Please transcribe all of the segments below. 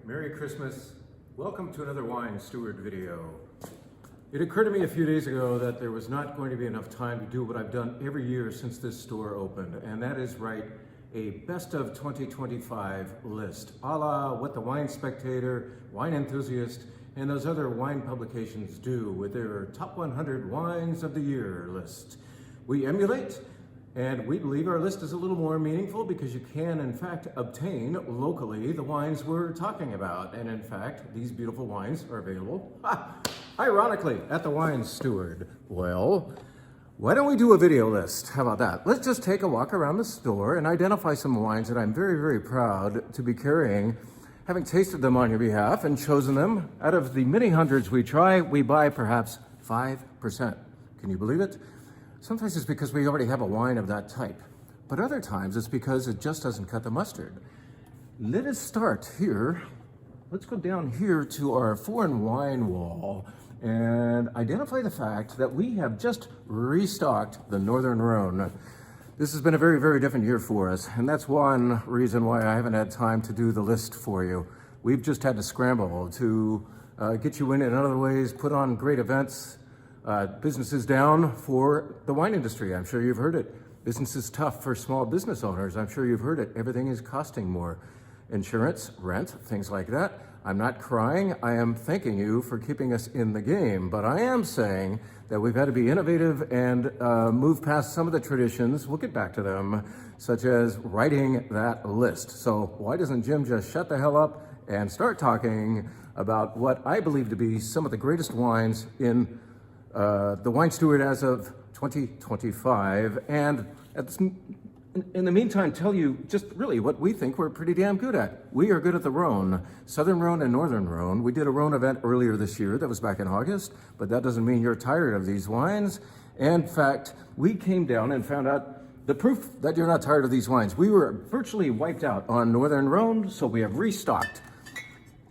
Merry Christmas. Welcome to another Wine Steward video. It occurred to me a few days ago that there was not going to be enough time to do what I've done every year since this store opened, and that is write a best of 2025 list, a la what the Wine Spectator, Wine Enthusiast, and those other wine publications do with their top 100 wines of the year list. We emulate, and we believe our list is a little more meaningful because you can, in fact, obtain locally the wines we're talking about. And in fact, these beautiful wines are available, ironically, at the Wine Steward. Well, why don't we do a video list? How about that? Let's just take a walk around the store and identify some wines that I'm very, very proud to be carrying, having tasted them on your behalf and chosen them. Out of the many hundreds we try, we buy perhaps 5%. Can you believe it? Sometimes it's because we already have a wine of that type, but other times it's because it just doesn't cut the mustard. Let us start here. Let's go down here to our foreign wine wall and identify the fact that we have just restocked the Northern Rhone. This has been a very, very different year for us, and that's one reason why I haven't had time to do the list for you. We've just had to scramble to get you in other ways, put on great events. Business is down for the wine industry. I'm sure you've heard it. Business is tough for small business owners. I'm sure you've heard it. Everything is costing more. Insurance, rent, things like that. I'm not crying. I am thanking you for keeping us in the game. But I am saying that we've had to be innovative and move past some of the traditions. We'll get back to them, such as writing that list. So why doesn't Jim just shut the hell up and start talking about what I believe to be some of the greatest wines in the Wine Steward as of 2025, and in the meantime tell you just really what we think we're pretty damn good at. We are good at the Rhone, Southern Rhone and Northern Rhone. We did a Rhone event earlier this year that was back in August, but that doesn't mean you're tired of these wines. In fact, we came down and found out the proof that you're not tired of these wines. We were virtually wiped out on Northern Rhone, so we have restocked.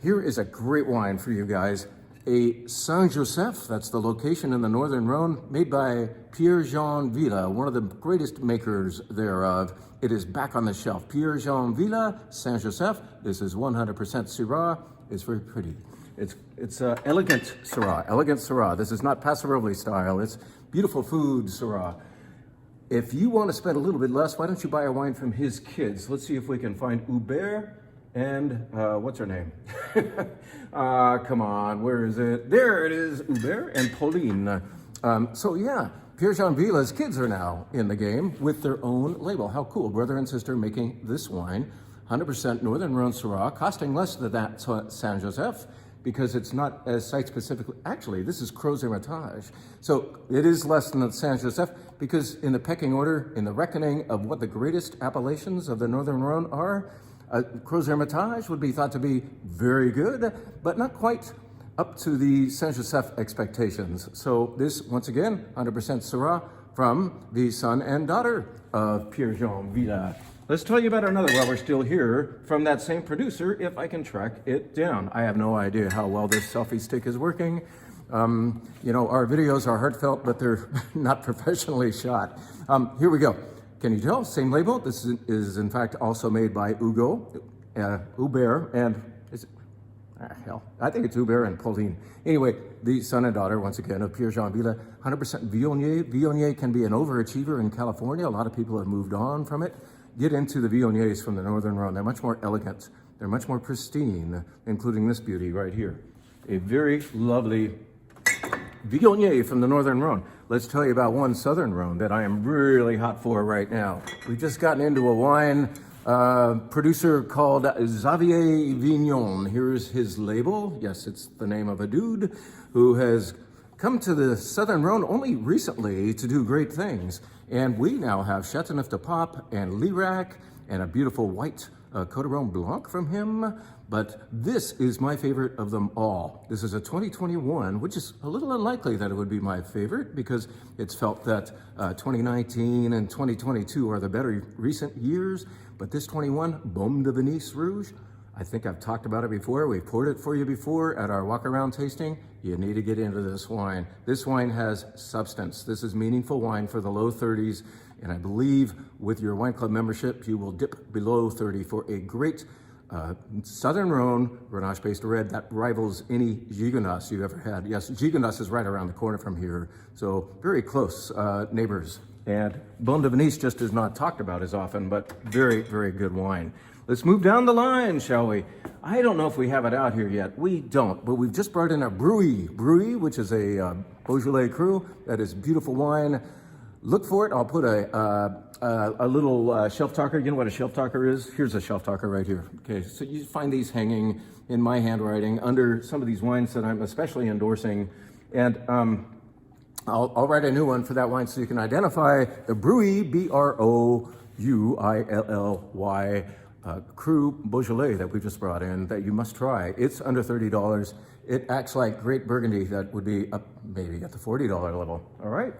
Here is a great wine for you guys. A Saint-Joseph, that's the location in the Northern Rhone, made by Pierre-Jean Villa, one of the greatest makers thereof. It is back on the shelf. Pierre-Jean Villa, Saint-Joseph. This is 100% Syrah. It's very pretty. It's elegant Syrah. This is not Passarelli style. It's beautiful food Syrah. If you want to spend a little bit less, why don't you buy a wine from his kids? Let's see if we can find Hubert and what's her name? Come on, where is it? There it is, Hubert and Pauline. So yeah, Pierre-Jean Villa's kids are now in the game with their own label. How cool, brother and sister making this wine. 100% Northern Rhone Syrah, costing less than that Saint-Joseph because it's not as site-specific. Actually, this is Crozes Hermitage. So it is less than the Saint-Joseph because in the pecking order, in the reckoning of what the greatest appellations of the Northern Rhone are, Crozes Hermitage would be thought to be very good, but not quite up to the Saint-Joseph expectations. So this, once again, 100% Syrah from the son and daughter of Pierre-Jean Villa. Let's tell you about another while we're still here from that same producer, if I can track it down. I have no idea how well this selfie stick is working. You know, our videos are heartfelt, but they're not professionally shot. Here we go. Can you tell? Same label. This is in fact also made by Hubert, and is it, hell, I think it's Hubert and Pauline. Anyway, the son and daughter, once again, of Pierre-Jean Villa, 100% Viognier. Viognier can be an overachiever in California. A lot of people have moved on from it. Get into the Viogniers from the Northern Rhone. They're much more elegant. They're much more pristine, including this beauty right here. A very lovely Viognier from the Northern Rhone. Let's tell you about one Southern Rhone that I am really hot for right now. We've just gotten into a wine producer called Xavier Vignon. Here's his label. Yes, it's the name of a dude who has come to the Southern Rhone only recently to do great things. And we now have Châteauneuf-du-Pape and Lirac and a beautiful white Côtes-du-Rhône Blanc from him. But this is my favorite of them all. This is a 2021, which is a little unlikely that it would be my favorite because it's felt that 2019 and 2022 are the better recent years. But this 21, Baume de Venise Rouge, I think I've talked about it before. We've poured it for you before at our walk around tasting. You need to get into this wine. This wine has substance. This is meaningful wine for the low 30s. And I believe with your wine club membership, you will dip below 30 for a great Southern Rhone Grenache-based red that rivals any Gigondas you ever had. Yes, Gigondas is right around the corner from here, so very close neighbors. And Bon de Venise just is not talked about as often, but very, very good wine. Let's move down the line, shall we? I don't know if we have it out here yet. We don't, but we've just brought in a Bruy, which is a Beaujolais Cru. That is beautiful wine. Look for it. I'll put a little shelf talker. You know what a shelf talker is? Here's a shelf talker right here. Okay, so you find these hanging in my handwriting under some of these wines that I'm especially endorsing. And I'll write a new one for that wine so you can identify the Bruy, Brouilly, Cru Beaujolais that we just brought in that you must try. It's under $30. It acts like great Burgundy that would be up maybe at the $40 level. All right,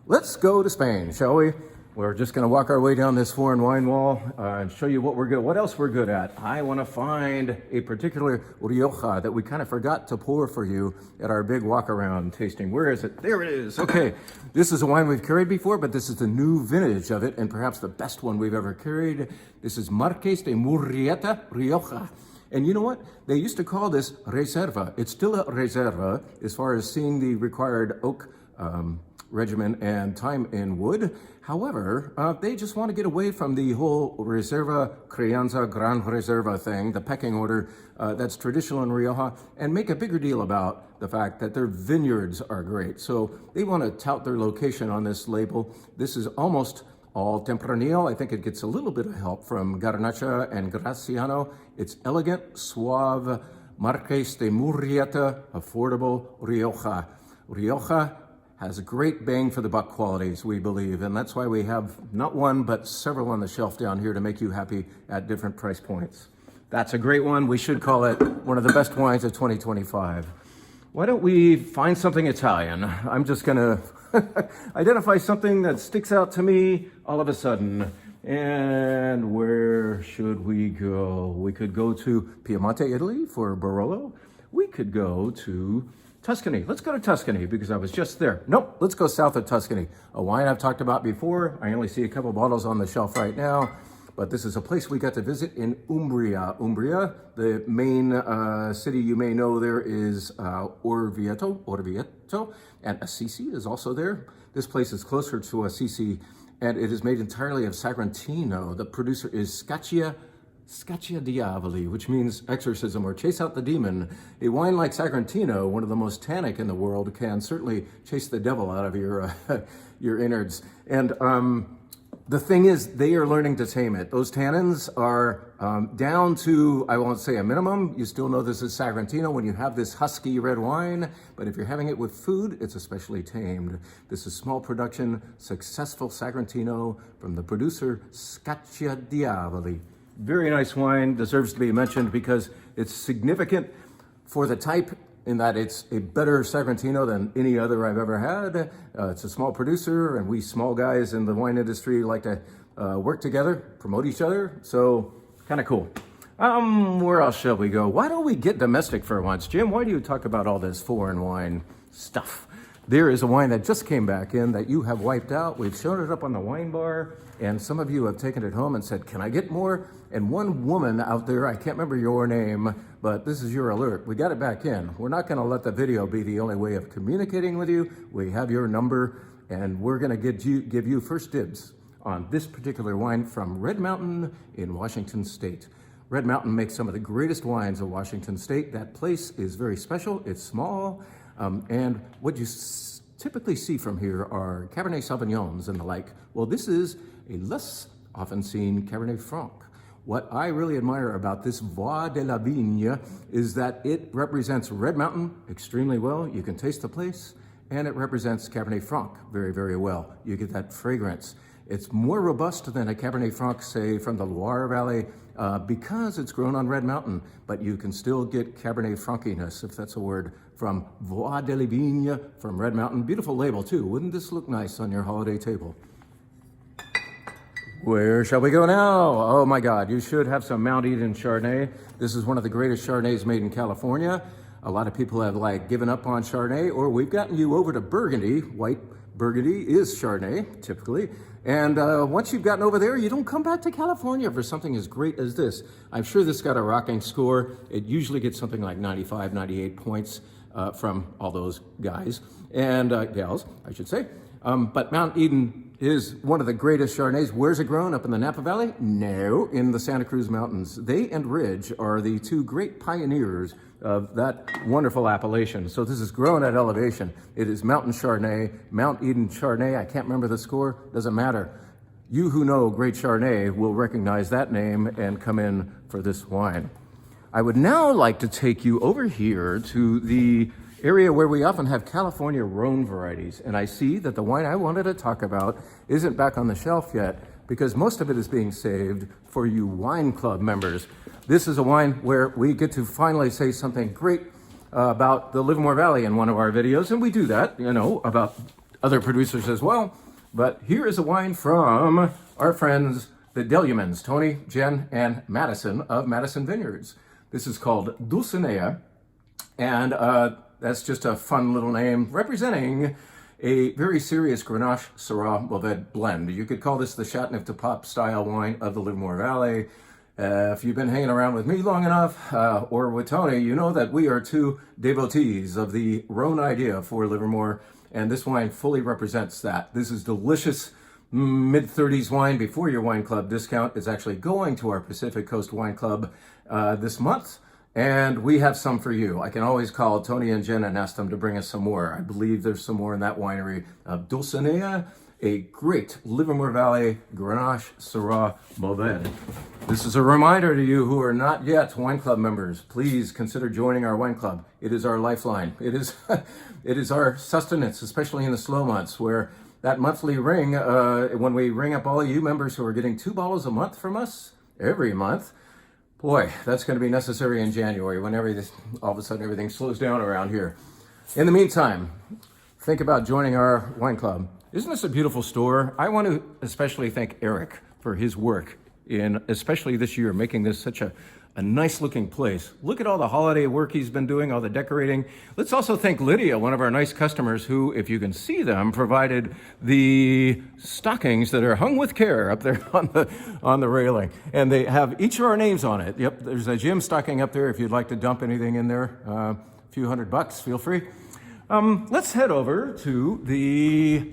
let's go to Spain, shall we? We're just going to walk our way down this foreign wine wall and show you what else we're good at. I want to find a particular Rioja that we kind of forgot to pour for you at our big walk around tasting. Where is it? There it is. Okay, this is a wine we've carried before, but this is the new vintage of it and perhaps the best one we've ever carried. This is Marqués de Murrieta Rioja. And you know what? They used to call this Reserva. It's still a Reserva as far as seeing the required oak regimen and time in wood. However, they just want to get away from the whole Reserva, Crianza, Gran Reserva thing, the pecking order that's traditional in Rioja, and make a bigger deal about the fact that their vineyards are great. So they want to tout their location on this label. This is almost all Tempranillo. I think it gets a little bit of help from Garnacha and Graciano. It's elegant, suave, Marqués de Murrieta, affordable Rioja. Rioja has a great bang for the buck qualities, we believe, and that's why we have not one, but several on the shelf down here to make you happy at different price points. That's a great one. We should call it one of the best wines of 2025. Why don't we find something Italian? I'm just gonna identify something that sticks out to me all of a sudden. And where should we go? We could go to Piemonte, Italy for Barolo. We could go to Tuscany. Let's go to Tuscany because I was just there. Nope, let's go south of Tuscany. A wine I've talked about before. I only see a couple bottles on the shelf right now, but this is a place we got to visit in Umbria. Umbria, the main city you may know there is Orvieto, and Assisi is also there. This place is closer to Assisi, and it is made entirely of Sagrantino. The producer is Scaccia Diavoli, which means exorcism or chase out the demon. A wine like Sagrantino, one of the most tannic in the world, can certainly chase the devil out of your your innards. And the thing is, they are learning to tame it. Those tannins are down to, I won't say a minimum. You still know this is Sagrantino when you have this husky red wine, but if you're having it with food, it's especially tamed. This is small production, successful Sagrantino from the producer Scaccia Diavoli. Very nice wine, deserves to be mentioned because it's significant for the type in that it's a better Sagrantino than any other I've ever had. It's a small producer, and we small guys in the wine industry like to work together, promote each other, so kind of cool. Where else shall we go? Why don't we get domestic for once? Jim, why do you talk about all this foreign wine stuff? There is a wine that just came back in that you have wiped out. We've shown it up on the wine bar, and some of you have taken it home and said, can I get more? And one woman out there, I can't remember your name, but this is your alert. We got it back in. We're not gonna let the video be the only way of communicating with you. We have your number, and we're gonna give you first dibs on this particular wine from Red Mountain in Washington State. Red Mountain makes some of the greatest wines of Washington State. That place is very special, it's small, and what you typically see from here are Cabernet Sauvignons and the like. Well, this is a less often seen Cabernet Franc. What I really admire about this Voix de la Vigne is that it represents Red Mountain extremely well. You can taste the place, and it represents Cabernet Franc very, very well. You get that fragrance. It's more robust than a Cabernet Franc, say, from the Loire Valley, because it's grown on Red Mountain, but you can still get Cabernet Franciness, if that's a word, from Voix de la Vigne from Red Mountain. Beautiful label, too. Wouldn't this look nice on your holiday table? Where shall we go now? Oh my God, you should have some Mount Eden Chardonnay. This is one of the greatest Chardonnays made in California. A lot of people have given up on Chardonnay, or we've gotten you over to Burgundy, white Burgundy is Chardonnay, typically. And once you've gotten over there, you don't come back to California for something as great as this. I'm sure this got a rocking score. It usually gets something like 95, 98 points from all those guys and gals, I should say. But Mount Eden is one of the greatest Chardonnays. Where's it grown? Up in the Napa Valley? No, in the Santa Cruz Mountains. They and Ridge are the two great pioneers of that wonderful appellation. So this is grown at elevation. It is Mountain Chardonnay, Mount Eden Chardonnay. I can't remember the score, doesn't matter. You who know great Chardonnay will recognize that name and come in for this wine. I would now like to take you over here to the area where we often have California Rhone varieties. And I see that the wine I wanted to talk about isn't back on the shelf yet because most of it is being saved for you wine club members. This is a wine where we get to finally say something great about the Livermore Valley in one of our videos. And we do that, you know, about other producers as well. But here is a wine from our friends, the Delumans, Tony, Jen, and Madison of Madison Vineyards. This is called Dulcinea. And that's just a fun little name representing a very serious Grenache Syrah Mourvedre blend. You could call this the Chateauneuf-du-Pape style wine of the Livermore Valley. If you've been hanging around with me long enough, or with Tony, you know that we are two devotees of the Rhone idea for Livermore, and this wine fully represents that. This is delicious mid-30s wine before your wine club discount. It's actually going to our Pacific Coast Wine Club this month. And we have some for you. I can always call Tony and Jen and ask them to bring us some more. I believe there's some more in that winery. Dulcinea, a great Livermore Valley Grenache Syrah Mourvedre. This is a reminder to you who are not yet wine club members. Please consider joining our wine club. It is our lifeline. It is, it is our sustenance, especially in the slow months where that monthly ring, when we ring up all of you members who are getting 2 bottles a month from us every month, boy, that's going to be necessary in January when all of a sudden everything slows down around here. In the meantime, think about joining our wine club. Isn't this a beautiful store? I want to especially thank Eric for his work in, especially this year, making this such a nice looking place. Look at all the holiday work he's been doing, all the decorating. Let's also thank Lydia, one of our nice customers who, if you can see them, provided the stockings that are hung with care up there on the railing. And they have each of our names on it. Yep, there's a Jim stocking up there if you'd like to dump anything in there. A few $100, feel free. Let's head over to the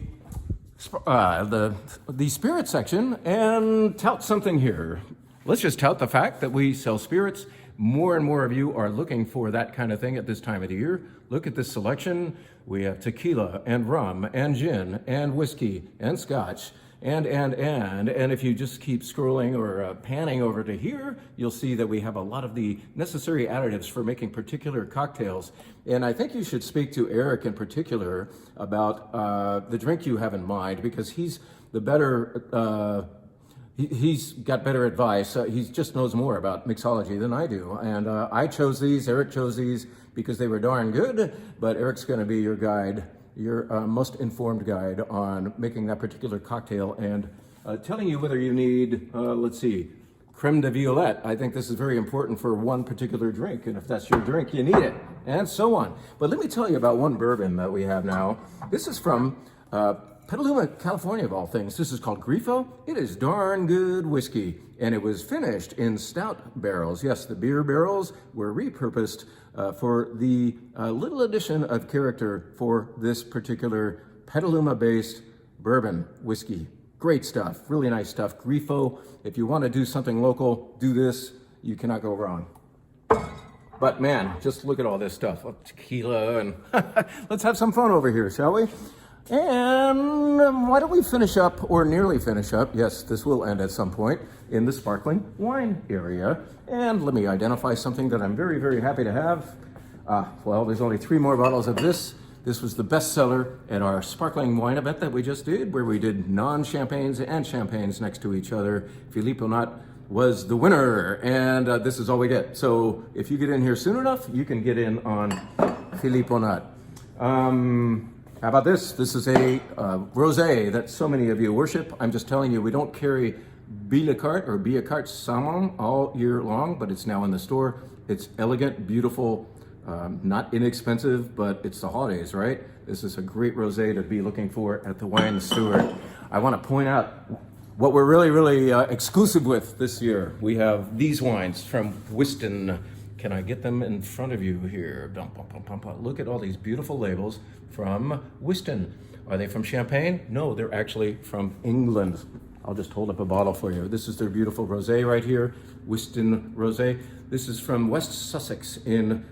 spirit section and tout something here. Let's just tout the fact that we sell spirits. More and more of you are looking for that kind of thing at this time of the year. Look at this selection. We have tequila and rum and gin and whiskey and scotch and if you just keep scrolling or panning over to here, you'll see that we have a lot of the necessary additives for making particular cocktails. And I think you should speak to Eric in particular about the drink you have in mind, because he's the better, he's got better advice. He just knows more about mixology than I do. And I chose these, Eric chose these because they were darn good, but Eric's gonna be your guide, your most informed guide on making that particular cocktail and telling you whether you need, let's see, creme de violette. I think this is very important for one particular drink, and if that's your drink, you need it, and so on. But let me tell you about one bourbon that we have now. This is from Petaluma, California, of all things. This is called Grifo. It is darn good whiskey, and it was finished in stout barrels. Yes, the beer barrels were repurposed for the little addition of character for this particular Petaluma-based bourbon whiskey. Great stuff, really nice stuff. Grifo, if you want to do something local, do this. You cannot go wrong. But man, just look at all this stuff. Tequila, and let's have some fun over here, shall we? And why don't we finish up, or nearly finish up, yes, this will end at some point, in the sparkling wine area. And let me identify something that I'm very, very happy to have. Well, there's only 3 more bottles of this. This was the bestseller at our sparkling wine event that we just did, where we did non-champagnes and champagnes next to each other. Philippe Onat was the winner, and this is all we get. So if you get in here soon enough, you can get in on Philippe Onat. How about this? This is a rosé that so many of you worship. I'm just telling you, we don't carry Billecart or Billecart Salmon all year long, but it's now in the store. It's elegant, beautiful, Not inexpensive, but it's the holidays, right? This is a great rosé to be looking for at the Wine Steward. I want to point out what we're really exclusive with this year. We have these wines from Whiston. Can I get them in front of you here? Look at all these beautiful labels from Whiston. Are they from Champagne? No, they're actually from England. I'll just hold up a bottle for you. This is their beautiful rosé right here, Whiston Rosé. This is from West Sussex in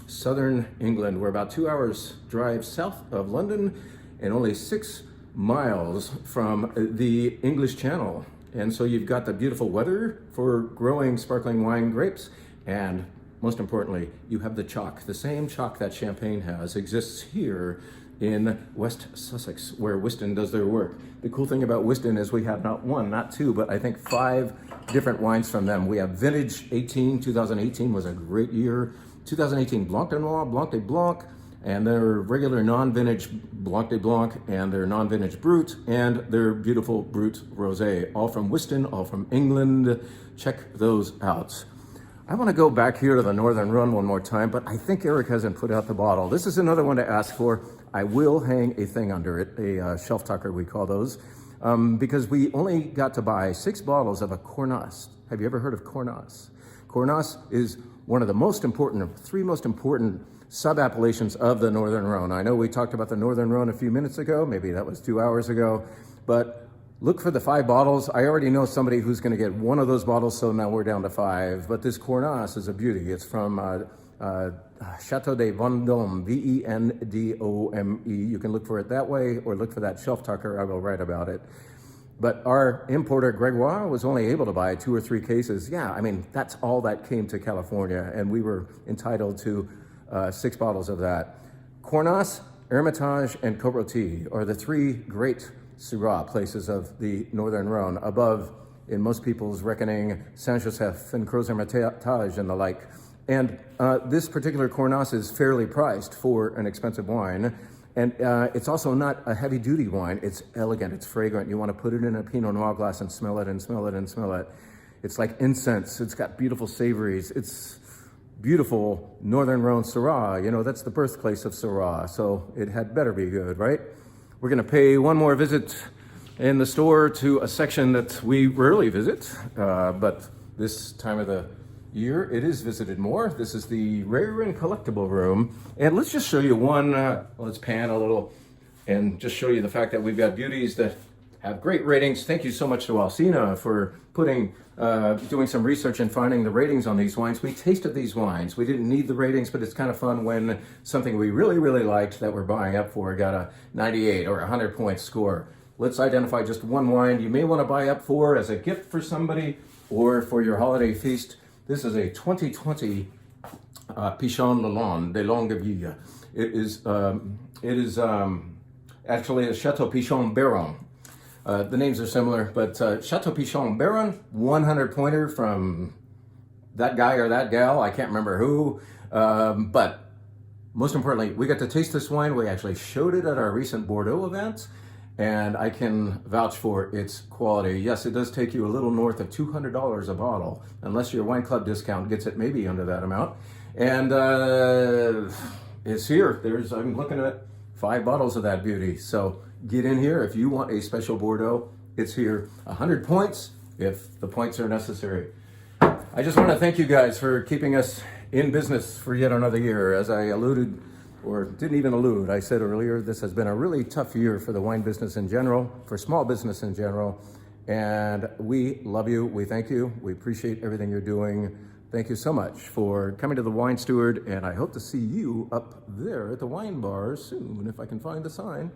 southern England. We're about 2 hours drive south of London and only 6 miles from the English Channel. And so you've got the beautiful weather for growing sparkling wine grapes. And most importantly, you have the chalk. The same chalk that Champagne has exists here in West Sussex, where Whiston does their work. The cool thing about Whiston is we have not one, not two, but I think 5 different wines from them. We have Vintage 18, 2018 was a great year. 2018 Blanc de Noir, Blanc de Blanc, and their regular non-vintage Blanc de Blanc, and their non-vintage Brut, and their beautiful Brut Rosé, all from Whiston, all from England. Check those out. I want to go back here to the Northern Rhone one more time, but I think Eric hasn't put out the bottle. This is another one to ask for. I will hang a thing under it, a shelf tucker we call those, because we only got to buy 6 bottles of a Cornas. Have you ever heard of Cornas? Cornas is one of the most important, 3 most important sub-appellations of the Northern Rhone. I know we talked about the Northern Rhone a few minutes ago, maybe that was 2 hours ago, but look for the 5 bottles. I already know somebody who's going to get one of those bottles, so now we're down to 5. But this Cornas is a beauty. It's from Chateau de Vendôme, V-E-N-D-O-M-E. You can look for it that way, or look for that shelf tucker. I will write about it. But our importer, Gregoire, was only able to buy 2 or 3 cases. Yeah, I mean, that's all that came to California, and we were entitled to 6 bottles of that. Cornas, Hermitage, and Côte-Rôtie are the 3 great Syrah places of the Northern Rhone, above, in most people's reckoning, Saint-Joseph and Crozes-Hermitage and the like. And this particular Cornas is fairly priced for an expensive wine. And it's also not a heavy-duty wine. It's elegant, it's fragrant. You want to put it in a Pinot Noir glass and smell it and smell it and smell it. It's like incense. It's got beautiful savories. It's beautiful Northern Rhone Syrah. You know, that's the birthplace of Syrah, so it had better be good, right? We're going to pay one more visit in the store to a section that we rarely visit, but this time of the year it is visited more. This is the Rare and Collectible Room, and let's just show you one. Let's pan a little and just show you the fact that we've got beauties that have great ratings. Thank you so much to Alcina for doing some research and finding the ratings on these wines. We tasted these wines. We didn't need the ratings, but it's kind of fun when something we really liked that we're buying up for got a 98 or 100-point score. Let's identify just one wine you may want to buy up for as a gift for somebody or for your holiday feast. This is a 2020 Pichon Lalonde de Longueville. It is actually a Chateau Pichon Baron. The names are similar, but Chateau Pichon Baron, 100-pointer from that guy or that gal, I can't remember who, but most importantly, we got to taste this wine. We actually showed it at our recent Bordeaux event, and I can vouch for its quality. Yes, it does take you a little north of $200 a bottle, unless your wine club discount gets it maybe under that amount. And it's here. I'm looking at 5 bottles of that beauty. So get in here if you want a special Bordeaux. It's here. 100 points if the points are necessary. I just want to thank you guys for keeping us in business for yet another year. As I alluded, or didn't even allude, I said earlier, this has been a really tough year for the wine business in general, for small business in general. And we love you. We thank you. We appreciate everything you're doing. Thank you so much for coming to the Wine Steward, and I hope to see you up there at the wine bar soon, if I can find the sign.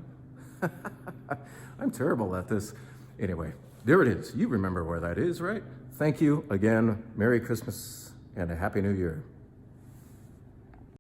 I'm terrible at this. Anyway, there it is. You remember where that is, right? Thank you again. Merry Christmas and a Happy New Year.